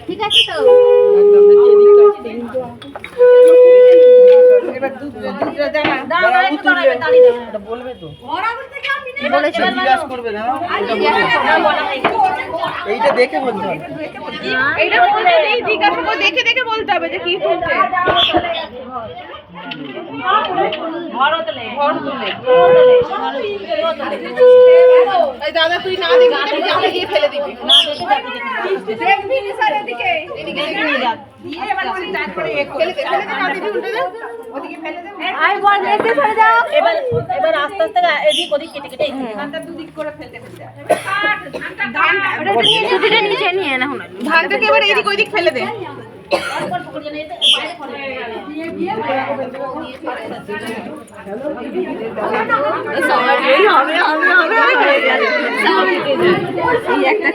ঠিক আছে তো বলবে তো জিজ্ঞাসা করবে না এইটা দেখে বলতে হবে এইটা জিজ্ঞাসা করে দেখে দেখে বলতে হবে যে কি তুলছে দাদা তুই না দেখবি গিয়ে ফেলে দিবি দেখবি না স্যার এদিকে এদিকে আই বল দেখতে চলে যাও এবার এবার আস্তে আস্তে এদিক ওদিক কেটে কেটে ধানটা দুদিক করে ফেলতে ফেলতে ছুটিটা নিচে নিয়ে না হুন ধানটাকে এবার এদিক ওদিক ফেলে দে হবে একটা